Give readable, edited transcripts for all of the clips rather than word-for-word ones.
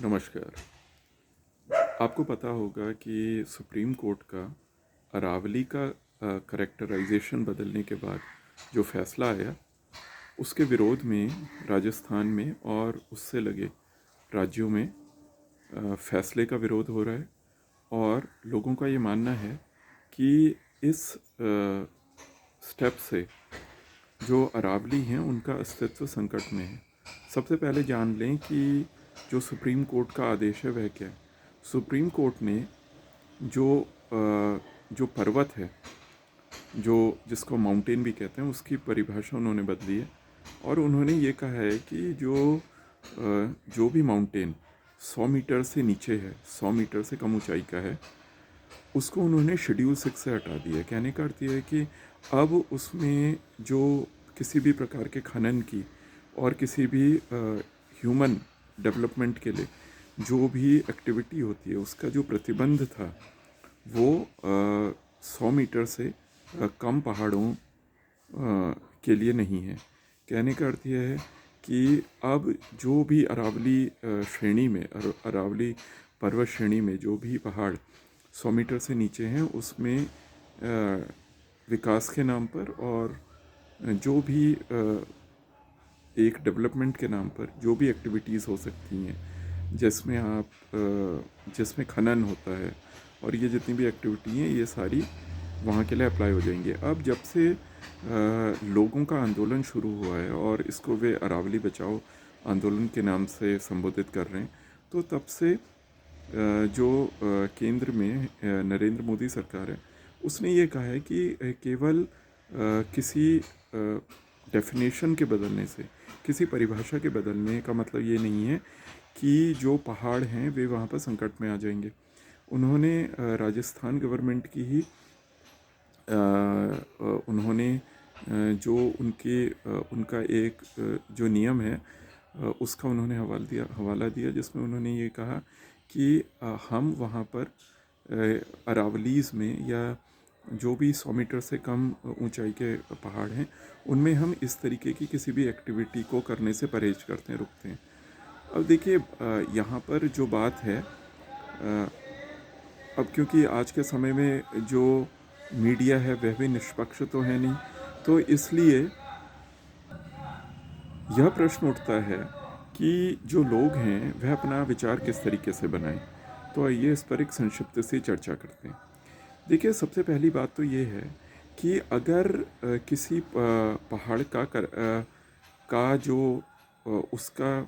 नमस्कार। आपको पता होगा कि सुप्रीम कोर्ट का अरावली का करेक्टराइजेशन बदलने के बाद जो फैसला आया, उसके विरोध में राजस्थान में और उससे लगे राज्यों में फैसले का विरोध हो रहा है। और लोगों का ये मानना है कि इस स्टेप से जो अरावली हैं उनका अस्तित्व संकट में है। सबसे पहले जान लें कि जो सुप्रीम कोर्ट का आदेश है वह क्या है। सुप्रीम कोर्ट ने जो पर्वत है, जो जिसको माउंटेन भी कहते हैं, उसकी परिभाषा उन्होंने बदली है। और उन्होंने ये कहा है कि जो भी माउंटेन 100 मीटर से नीचे है, 100 मीटर से कम ऊंचाई का है, उसको उन्होंने शेड्यूल 6 से हटा दिया। कहने का अर्थ ये है कि अब उसमें जो किसी भी प्रकार के खनन की और किसी भी ह्यूमन डेवलपमेंट के लिए जो भी एक्टिविटी होती है, उसका जो प्रतिबंध था वो 100 मीटर से कम पहाड़ों के लिए नहीं है। कहने का अर्थ यह है कि अब जो भी अरावली श्रेणी में, अरावली पर्वत श्रेणी में जो भी पहाड़ 100 मीटर से नीचे हैं, उसमें विकास के नाम पर और जो भी एक डेवलपमेंट के नाम पर जो भी एक्टिविटीज़ हो सकती हैं, जिसमें खनन होता है, और ये जितनी भी एक्टिविटी हैं ये सारी वहाँ के लिए अप्लाई हो जाएंगे। अब जब से लोगों का आंदोलन शुरू हुआ है और इसको वे अरावली बचाओ आंदोलन के नाम से संबोधित कर रहे हैं, तो तब से जो केंद्र में नरेंद्र मोदी सरकार है, उसने ये कहा है कि केवल किसी डेफिनेशन के बदलने से, किसी परिभाषा के बदलने का मतलब ये नहीं है कि जो पहाड़ हैं वे वहाँ पर संकट में आ जाएंगे। उन्होंने राजस्थान गवर्नमेंट की ही उन्होंने जो उनका एक जो नियम है उसका उन्होंने हवाला दिया, जिसमें उन्होंने ये कहा कि हम वहाँ पर अरावलीज़ में या जो भी 100 मीटर से कम ऊंचाई के पहाड़ हैं, उनमें हम इस तरीके की किसी भी एक्टिविटी को करने से परहेज करते हैं, रुकते हैं। अब देखिए, यहाँ पर जो बात है, अब क्योंकि आज के समय में जो मीडिया है वह भी निष्पक्ष तो है नहीं, तो इसलिए यह प्रश्न उठता है कि जो लोग हैं वह अपना विचार किस तरीके से बनाएं। तो आइए इस पर एक संक्षिप्त से चर्चा करते हैं। देखिए, सबसे पहली बात तो ये है कि अगर किसी पहाड़ का जो उसका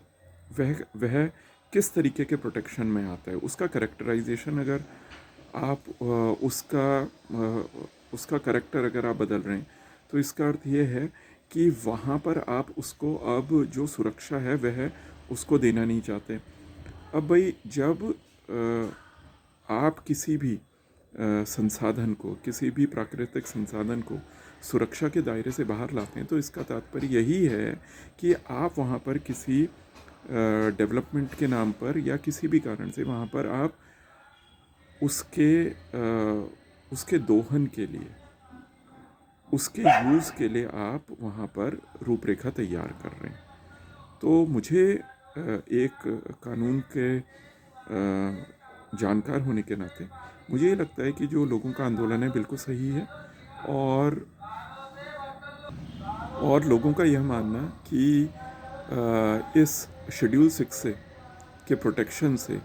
वह किस तरीके के प्रोटेक्शन में आता है, उसका करेक्टराइजेशन, अगर आप उसका करेक्टर अगर आप बदल रहे हैं, तो इसका अर्थ ये है कि वहाँ पर आप उसको अब जो सुरक्षा है वह उसको देना नहीं चाहते। अब भाई, जब आप किसी भी संसाधन को, किसी भी प्राकृतिक संसाधन को सुरक्षा के दायरे से बाहर लाते हैं, तो इसका तात्पर्य यही है कि आप वहाँ पर किसी डेवलपमेंट के नाम पर या किसी भी कारण से वहाँ पर आप उसके दोहन के लिए, उसके यूज़ के लिए आप वहाँ पर रूपरेखा तैयार कर रहे हैं। तो मुझे एक कानून के जानकार होने के नाते मुझे ये लगता है कि जो लोगों का आंदोलन है बिल्कुल सही है। और लोगों का यह मानना कि इस शेड्यूल 6 से के प्रोटेक्शन से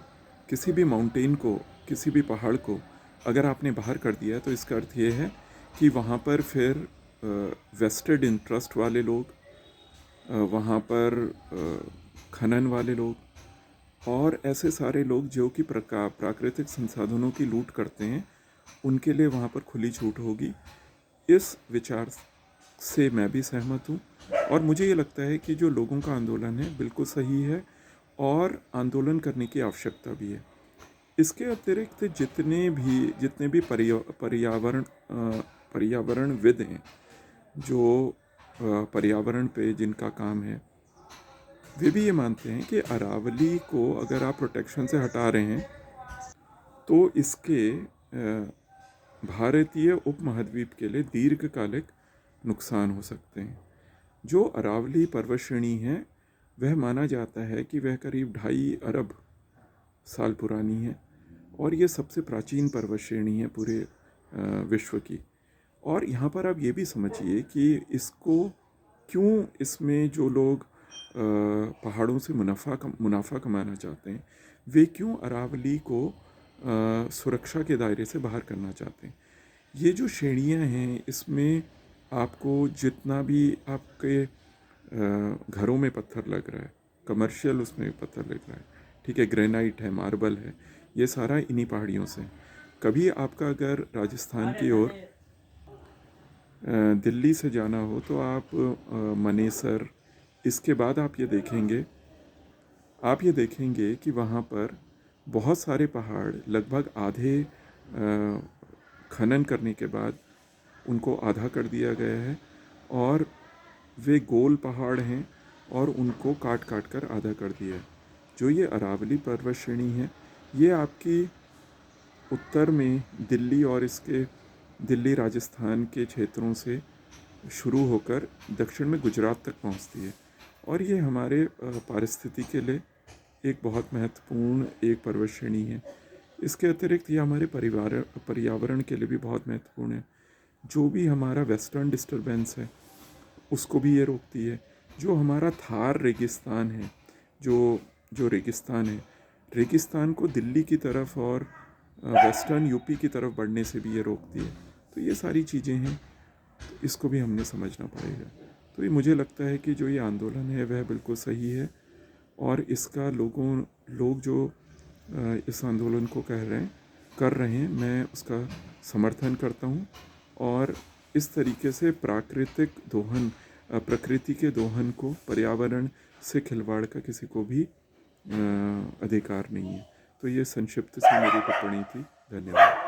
किसी भी माउंटेन को, किसी भी पहाड़ को अगर आपने बाहर कर दिया है, तो इसका अर्थ ये है कि वहाँ पर फिर वेस्टेड इंटरेस्ट वाले लोग, वहाँ पर खनन वाले लोग और ऐसे सारे लोग जो कि प्राकृतिक संसाधनों की लूट करते हैं, उनके लिए वहाँ पर खुली छूट होगी। इस विचार से मैं भी सहमत हूँ और मुझे ये लगता है कि जो लोगों का आंदोलन है बिल्कुल सही है और आंदोलन करने की आवश्यकता भी है। इसके अतिरिक्त जितने भी पर्यावरणविद हैं, जो पर्यावरण पे जिनका काम है, वे भी ये मानते हैं कि अरावली को अगर आप प्रोटेक्शन से हटा रहे हैं, तो इसके भारतीय उपमहाद्वीप के लिए दीर्घकालिक नुकसान हो सकते हैं। जो अरावली पर्वत श्रेणी है, वह माना जाता है कि वह करीब 2.5 अरब साल पुरानी है और ये सबसे प्राचीन पर्वत श्रेणी है पूरे विश्व की। और यहाँ पर आप ये भी समझिए कि इसको क्यों, इसमें जो लोग पहाड़ों से मुनाफा कमाना चाहते हैं, वे क्यों अरावली को सुरक्षा के दायरे से बाहर करना चाहते हैं। ये जो श्रेणियाँ हैं, इसमें आपको जितना भी आपके घरों में पत्थर लग रहा है, कमर्शियल उसमें पत्थर लग रहा है, ठीक है, ग्रेनाइट है, मार्बल है, ये सारा इन्हीं पहाड़ियों से। कभी आपका अगर राजस्थान की ओर दिल्ली से जाना हो तो आप मनेसर, इसके बाद आप ये देखेंगे कि वहाँ पर बहुत सारे पहाड़ लगभग आधे खनन करने के बाद उनको आधा कर दिया गया है और वे गोल पहाड़ हैं और उनको काट काट कर आधा कर दिया है। जो ये अरावली पर्वत श्रेणी है, ये आपकी उत्तर में दिल्ली और इसके दिल्ली राजस्थान के क्षेत्रों से शुरू होकर दक्षिण में गुजरात तक पहुंचती है और ये हमारे पारिस्थिति के लिए एक बहुत महत्वपूर्ण एक पर्वत श्रेणी है। इसके अतिरिक्त ये हमारे पर्यावरण के लिए भी बहुत महत्वपूर्ण है। जो भी हमारा वेस्टर्न डिस्टरबेंस है उसको भी ये रोकती है। जो हमारा थार रेगिस्तान है, जो रेगिस्तान है, रेगिस्तान को दिल्ली की तरफ और वेस्टर्न यूपी की तरफ बढ़ने से भी ये रोकती है। तो ये सारी चीज़ें हैं, तो इसको भी हमने समझना पड़ेगा। तो ये मुझे लगता है कि जो ये आंदोलन है वह बिल्कुल सही है और इसका लोग जो इस आंदोलन को कर रहे हैं, मैं उसका समर्थन करता हूँ। और इस तरीके से प्रकृति के दोहन को, पर्यावरण से खिलवाड़ का किसी को भी अधिकार नहीं है। तो ये संक्षिप्त से मेरी टिप्पणी थी। धन्यवाद।